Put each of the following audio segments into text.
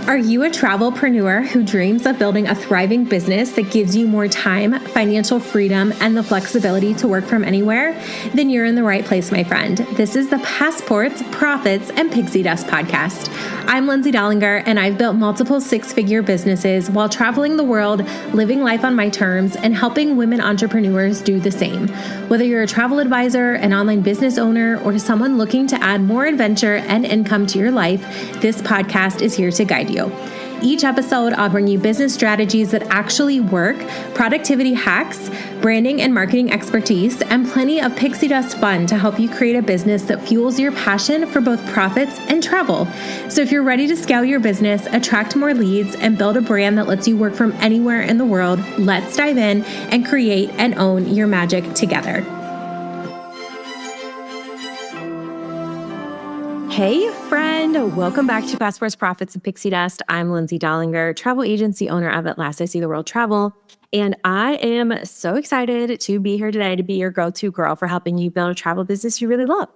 Are you a travelpreneur who dreams of building a thriving business that gives you more time, financial freedom, and the flexibility to work from anywhere? Then you're in the right place, my friend. This is the Passports, Profits, and Pixie Dust podcast. I'm Lindsay and I've built multiple six-figure businesses while traveling the world, living life on my terms, and helping women entrepreneurs do the same. Whether you're a travel advisor, an online business owner, or someone looking to add more adventure and income to your life, this podcast is here to guide you. Each episode, I'll bring you business strategies that actually work, productivity hacks, branding and marketing expertise, and plenty of pixie dust fun to help you create a business that fuels your passion for both profits and travel. So if you're ready to scale your business, attract more leads, and build a brand that lets you work from anywhere in the world, let's dive in and create and own your magic together. Hey friend, welcome back to Passports, Profits, and Pixie Dust. I'm Lindsay Dollinger, travel agency owner of At Last I See the World Travel, and I am so excited to be here today to be your go-to girl for helping you build a travel business you really love.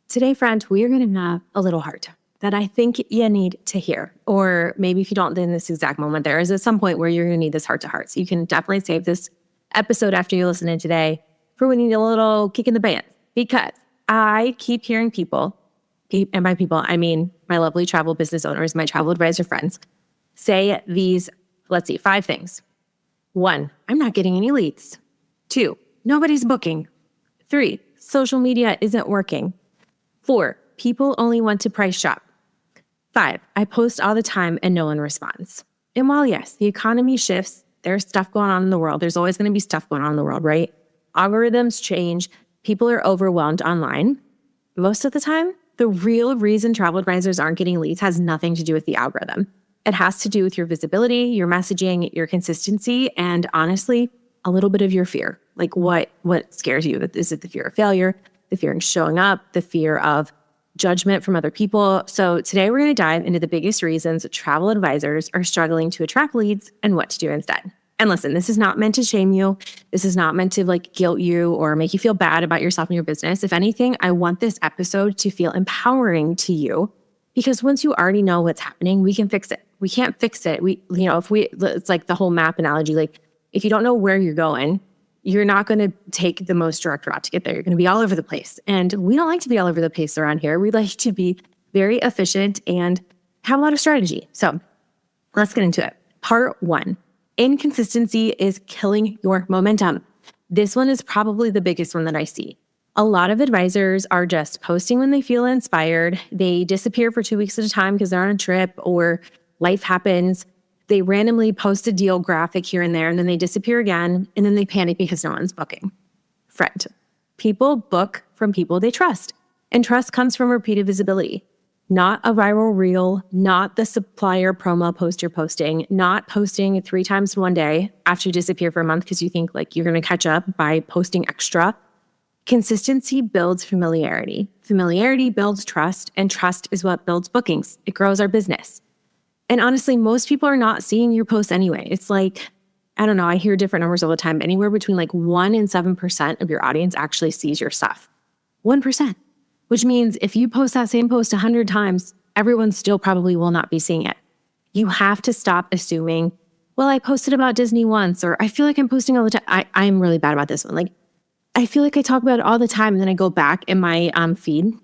Today, friend, we are going to have a little heart that I think you need to hear, or maybe if you don't in this exact moment, there is at some point where you're going to need this heart-to-heart. So you can definitely save this episode after you listen in today for when you need a little kick in the pants, because I keep hearing people, and by people, I mean my lovely travel business owners, my travel advisor friends, say these, 5 things. 1, I'm not getting any leads. 2, nobody's booking. 3, social media isn't working. 4, people only want to price shop. 5, I post all the time and no one responds. And while yes, the economy shifts, there's stuff going on in the world. There's always going to be stuff going on in the world, right? Algorithms change. People are overwhelmed online. Most of the time, the real reason travel advisors aren't getting leads has nothing to do with the algorithm. It has to do with your visibility, your messaging, your consistency, and honestly, a little bit of your fear. Like what scares you? Is it the fear of failure, the fear of showing up, the fear of judgment from other people? So today we're going to dive into the biggest reasons travel advisors are struggling to attract leads and what to do instead. And listen, this is not meant to shame you. This is not meant to guilt you or make you feel bad about yourself and your business. If anything, I want this episode to feel empowering to you, because once you already know what's happening, we can fix it. We can't fix it. It's like the whole map analogy. Like if you don't know where you're going, you're not going to take the most direct route to get there. You're going to be all over the place. And we don't like to be all over the place around here. We like to be very efficient and have a lot of strategy. So let's get into it. Part 1. Inconsistency is killing your momentum. This one is probably the biggest one that I see. A lot of advisors are just posting when they feel inspired. They disappear for 2 weeks at a time because they're on a trip or life happens. They randomly post a deal graphic here and there, and then they disappear again, and then they panic because no one's booking. Friend, people book from people they trust, and trust comes from repeated visibility. Not a viral reel, not the supplier promo post you're posting, not posting 3 times in one day after you disappear for a month because you think you're going to catch up by posting extra. Consistency builds familiarity. Familiarity builds trust, and trust is what builds bookings. It grows our business. And honestly, most people are not seeing your posts anyway. It's I don't know, I hear different numbers all the time. Anywhere between 1 and 7% of your audience actually sees your stuff. 1%. Which means if you post that same post 100 times, everyone still probably will not be seeing it. You have to stop assuming, well, I posted about Disney once, or I feel like I'm posting all the time. I'm really bad about this one. I feel like I talk about it all the time, and then I go back in my feed.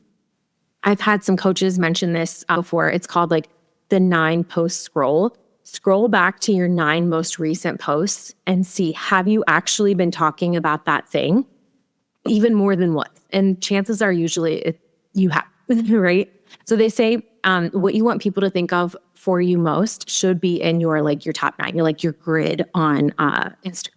I've had some coaches mention this before. It's called the 9 post scroll. Scroll back to your 9 most recent posts and see, have you actually been talking about that thing even more than once? And chances are usually you have, right? So they say what you want people to think of for you most should be in your your top 9, your grid on Instagram.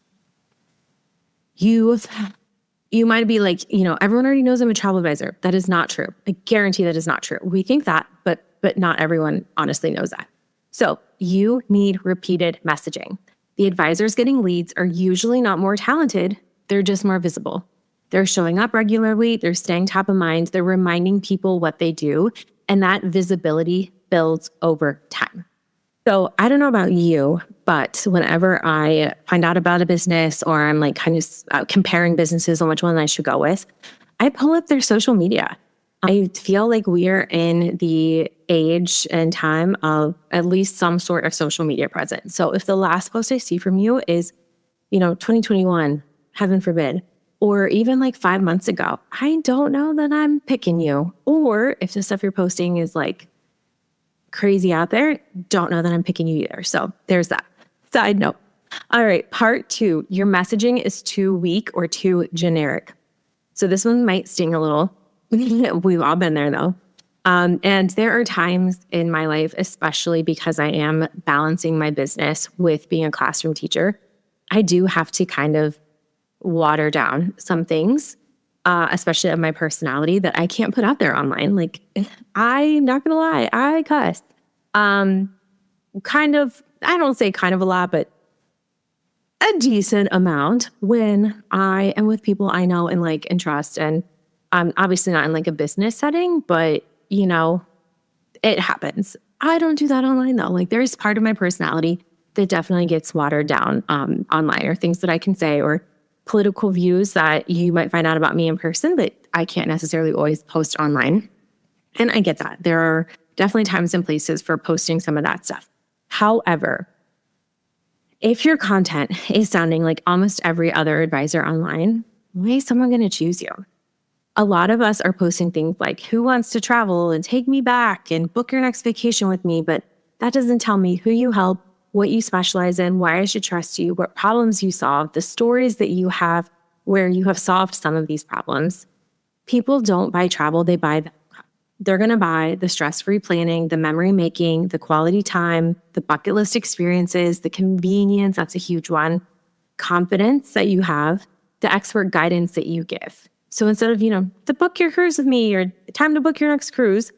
You might be everyone already knows I'm a travel advisor. That is not true. I guarantee that is not true. We think that, but not everyone honestly knows that. So you need repeated messaging. The advisors getting leads are usually not more talented. They're just more visible. They're showing up regularly. They're staying top of mind. They're reminding people what they do. And that visibility builds over time. So I don't know about you, but whenever I find out about a business or I'm comparing businesses on which one I should go with, I pull up their social media. I feel like we are in the age and time of at least some sort of social media presence. So if the last post I see from you is, 2021, heaven forbid, or even like 5 months ago, I don't know that I'm picking you. Or if the stuff you're posting is like crazy out there, don't know that I'm picking you either. So there's that. Side note. All right, part 2, your messaging is too weak or too generic. So this one might sting a little. We've all been there though. And there are times in my life, especially because I am balancing my business with being a classroom teacher, I do have to kind of water down some things, especially of my personality that I can't put out there online. Like, I'm not going to lie, I cuss. I don't say kind of a lot, but a decent amount when I am with people I know and like and trust. And obviously not in like a business setting, but it happens. I don't do that online though. Like there's part of my personality that definitely gets watered down online, or things that I can say, or political views that you might find out about me in person, but I can't necessarily always post online. And I get that. There are definitely times and places for posting some of that stuff. However, if your content is sounding like almost every other advisor online, why is someone going to choose you? A lot of us are posting things like, who wants to travel and take me back and book your next vacation with me? But that doesn't tell me who you help, what you specialize in, why I should trust you, what problems you solve, the stories that you have where you have solved some of these problems. People don't buy travel, they buy them. They're going to buy the stress-free planning, the memory making, the quality time, the bucket list experiences, the convenience, that's a huge one, confidence that you have, the expert guidance that you give. So instead of, to book your cruise with me or time to book your next cruise,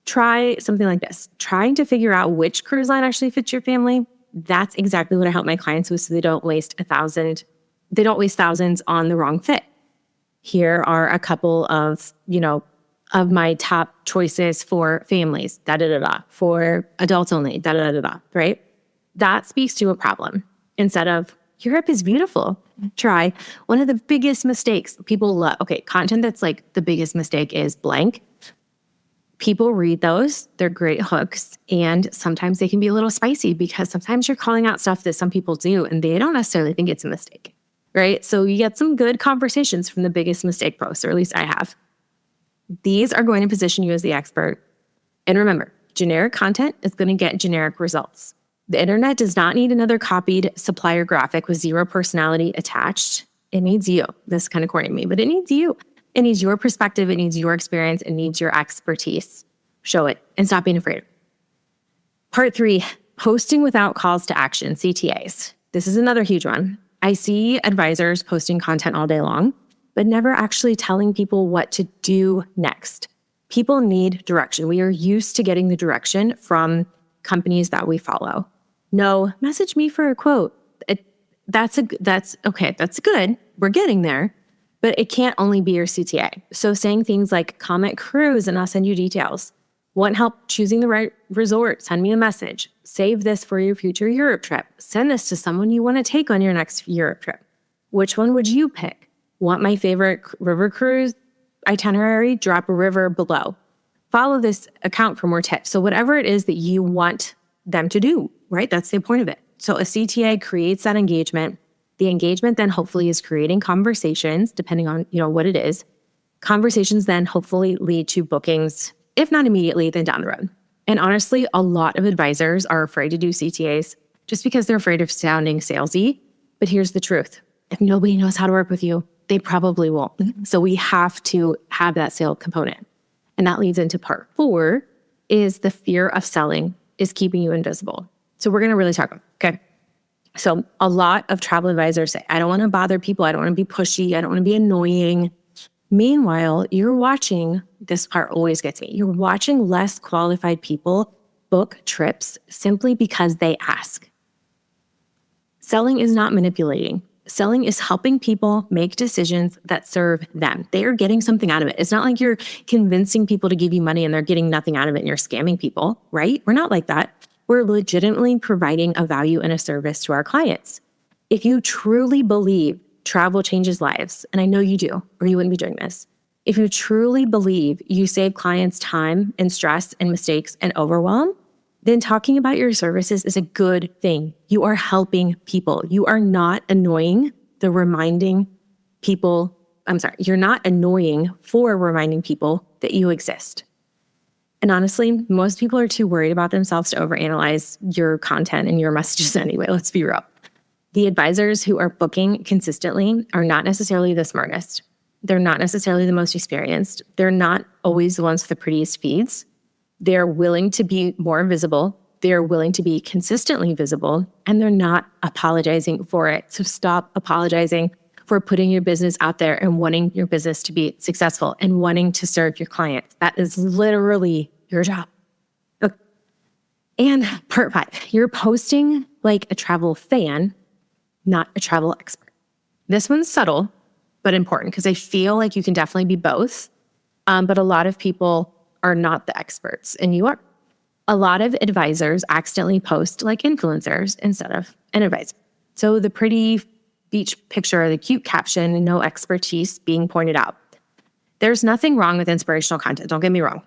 try something like this. Trying to figure out which cruise line actually fits your family. That's exactly what I help my clients with, so they don't waste thousands on the wrong fit. Here are a couple of, of my top choices for families, for adults only, right? That speaks to a problem. Instead of, Europe is beautiful, try one of the biggest mistakes people love. Okay, content that's like the biggest mistake is blank. People read those, they're great hooks, and sometimes they can be a little spicy because sometimes you're calling out stuff that some people do and they don't necessarily think it's a mistake, right? So you get some good conversations from the biggest mistake posts, or at least I have. These are going to position you as the expert. And remember, generic content is going to get generic results. The internet does not need another copied supplier graphic with zero personality attached. It needs you. This is kind of corny to me, but it needs you. It needs your perspective. It needs your experience. It needs your expertise. Show it and stop being afraid. Part 3, posting without calls to action, CTAs. This is another huge one. I see advisors posting content all day long, but never actually telling people what to do next. People need direction. We are used to getting the direction from companies that we follow. No, message me for a quote. That's good. We're getting there, but it can't only be your CTA. So saying things like comment cruise and I'll send you details. Want help choosing the right resort? Send me a message. Save this for your future Europe trip. Send this to someone you want to take on your next Europe trip. Which one would you pick? Want my favorite river cruise itinerary? Drop a river below. Follow this account for more tips. So whatever it is that you want them to do, right? That's the point of it. So a CTA creates that engagement. The engagement then hopefully is creating conversations, depending on, what it is. Conversations then hopefully lead to bookings, if not immediately, then down the road. And honestly, a lot of advisors are afraid to do CTAs just because they're afraid of sounding salesy. But here's the truth. If nobody knows how to work with you, they probably won't. So we have to have that sale component. And that leads into part 4 is the fear of selling is keeping you invisible. So we're going to really talk about, okay? So a lot of travel advisors say, I don't want to bother people. I don't want to be pushy. I don't want to be annoying. Meanwhile, you're watching, this part always gets me, you're watching less qualified people book trips simply because they ask. Selling is not manipulating. Selling is helping people make decisions that serve them. They are getting something out of it. It's not like you're convincing people to give you money and they're getting nothing out of it and you're scamming people, right? We're not like that. We're legitimately providing a value and a service to our clients. If you truly believe travel changes lives, and I know you do, or you wouldn't be doing this, If you truly believe you save clients time and stress and mistakes and overwhelm, then talking about your services is a good thing. You are helping people. You are not annoying you're not annoying for reminding people that you exist. And honestly, most people are too worried about themselves to overanalyze your content and your messages anyway. Let's be real. The advisors who are booking consistently are not necessarily the smartest. They're not necessarily the most experienced. They're not always the ones with the prettiest feeds. They're willing to be more visible. They're willing to be consistently visible, and they're not apologizing for it. So stop apologizing for putting your business out there and wanting your business to be successful and wanting to serve your clients. That is literally your job. Okay. And part 5, you're posting like a travel fan, not a travel expert. This one's subtle, but important because I feel like you can definitely be both. But a lot of people are not the experts, and you are. A lot of advisors accidentally post like influencers instead of an advisor. So the pretty beach picture, the cute caption, and no expertise being pointed out. There's nothing wrong with inspirational content, don't get me wrong.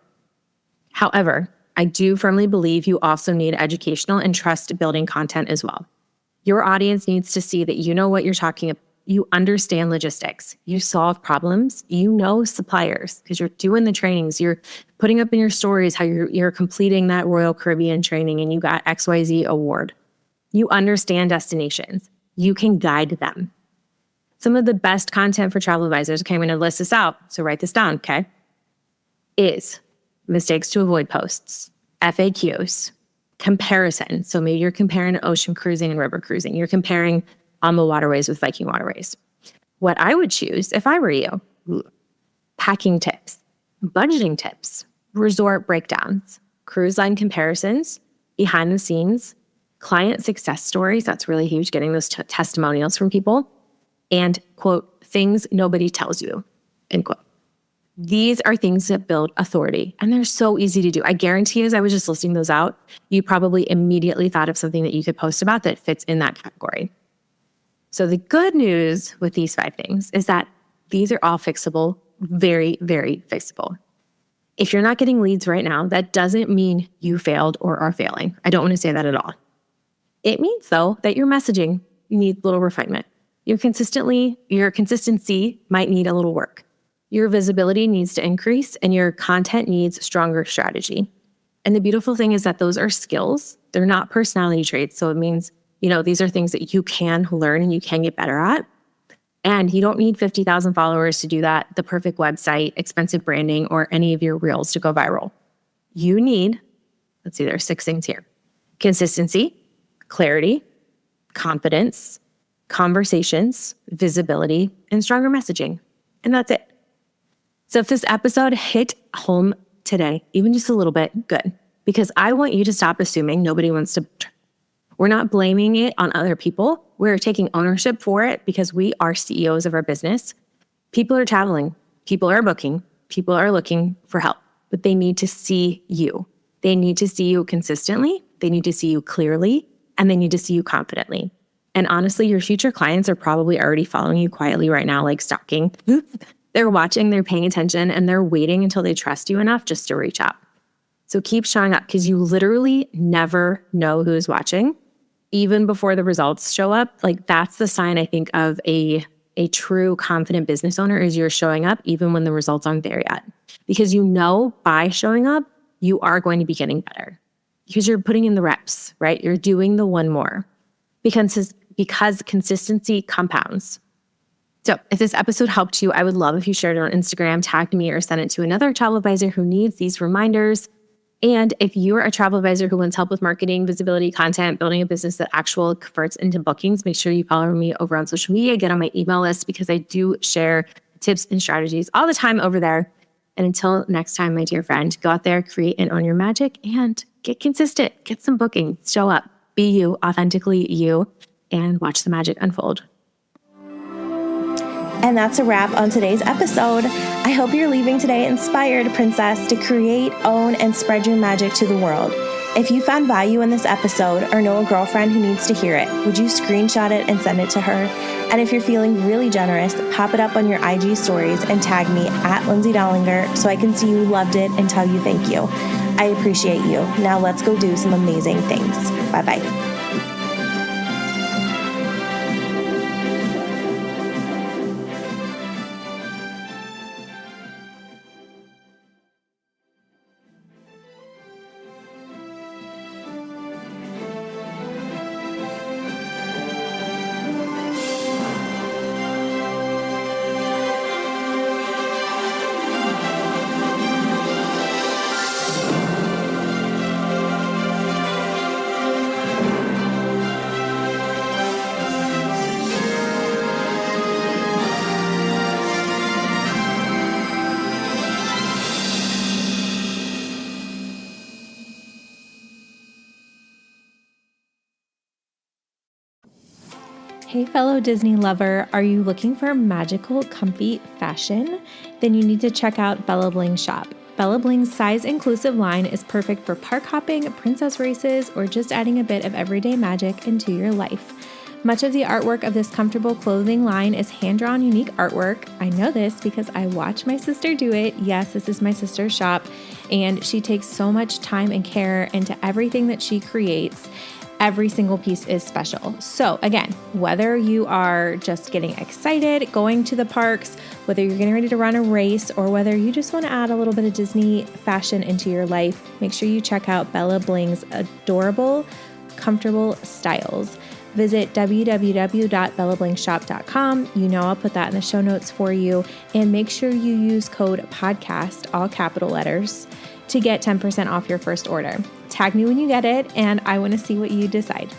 However, I do firmly believe you also need educational and trust-building content as well. Your audience needs to see that you know what you're talking about. You understand logistics. You solve problems. You know suppliers because you're doing the trainings. You're putting up in your stories how you're completing that Royal Caribbean training and you got XYZ award. You understand destinations. You can guide them. Some of the best content for travel advisors, okay, I'm going to list this out, so write this down, okay, is mistakes to avoid posts, FAQs, comparison. So maybe you're comparing ocean cruising and river cruising. You're comparing the waterways with Viking waterways. What I would choose if I were you, packing tips, budgeting tips, resort breakdowns, cruise line comparisons, behind the scenes, client success stories. That's really huge, getting those testimonials from people, and quote, things nobody tells you, end quote. These are things that build authority, and they're so easy to do. I guarantee as I was just listing those out, you probably immediately thought of something that you could post about that fits in that category. So the good news with these 5 things is that these are all fixable, very, very fixable. If you're not getting leads right now, that doesn't mean you failed or are failing. I don't want to say that at all. It means, though, that your messaging needs a little refinement. Your consistency might need a little work. Your visibility needs to increase, and your content needs stronger strategy. And the beautiful thing is that those are skills. They're not personality traits. So it means, these are things that you can learn and you can get better at. And you don't need 50,000 followers to do that, the perfect website, expensive branding, or any of your reels to go viral. You need, let's see, there are 6 things here: consistency, clarity, confidence, conversations, visibility, and stronger messaging. And that's it. So if this episode hit home today, even just a little bit, good. Because I want you to stop assuming nobody wants to. We're not blaming it on other people. We're taking ownership for it because we are CEOs of our business. People are traveling. People are booking. People are looking for help, but they need to see you. They need to see you consistently. They need to see you clearly, and they need to see you confidently. And honestly, your future clients are probably already following you quietly right now, like stalking. They're watching, they're paying attention, and they're waiting until they trust you enough just to reach out. So keep showing up because you literally never know who's watching. Even before the results show up, like that's the sign, I think, of a true confident business owner is you're showing up even when the results aren't there yet. Because by showing up, you are going to be getting better. Because you're putting in the reps, right? You're doing the one more. Because consistency compounds. So if this episode helped you, I would love if you shared it on Instagram, tagged me, or sent it to another travel advisor who needs these reminders. And if you're a travel advisor who wants help with marketing, visibility, content, building a business that actually converts into bookings, make sure you follow me over on social media, get on my email list because I do share tips and strategies all the time over there. And until next time, my dear friend, go out there, create and own your magic, and get consistent, get some bookings, show up, be you, authentically you, and watch the magic unfold. And that's a wrap on today's episode. I hope you're leaving today inspired, princess, to create, own, and spread your magic to the world. If you found value in this episode or know a girlfriend who needs to hear it, would you screenshot it and send it to her? And if you're feeling really generous, pop it up on your IG stories and tag me at Lindsay Dollinger so I can see you loved it and tell you thank you. I appreciate you. Now let's go do some amazing things. Bye-bye. Hey, fellow Disney lover, are you looking for magical, comfy fashion? Then you need to check out Bella Bling's shop. Bella Bling's size-inclusive line is perfect for park hopping, princess races, or just adding a bit of everyday magic into your life. Much of the artwork of this comfortable clothing line is hand-drawn, unique artwork. I know this because I watch my sister do it. Yes, this is my sister's shop, and she takes so much time and care into everything that she creates. Every single piece is special. So again, whether you are just getting excited, going to the parks, whether you're getting ready to run a race, or whether you just want to add a little bit of Disney fashion into your life, make sure you check out Bella Bling's adorable, comfortable styles. Visit www.bellablingshop.com. You know I'll put that in the show notes for you. And make sure you use code PODCAST, all capital letters, to get 10% off your first order. Tag me when you get it, and I want to see what you decide.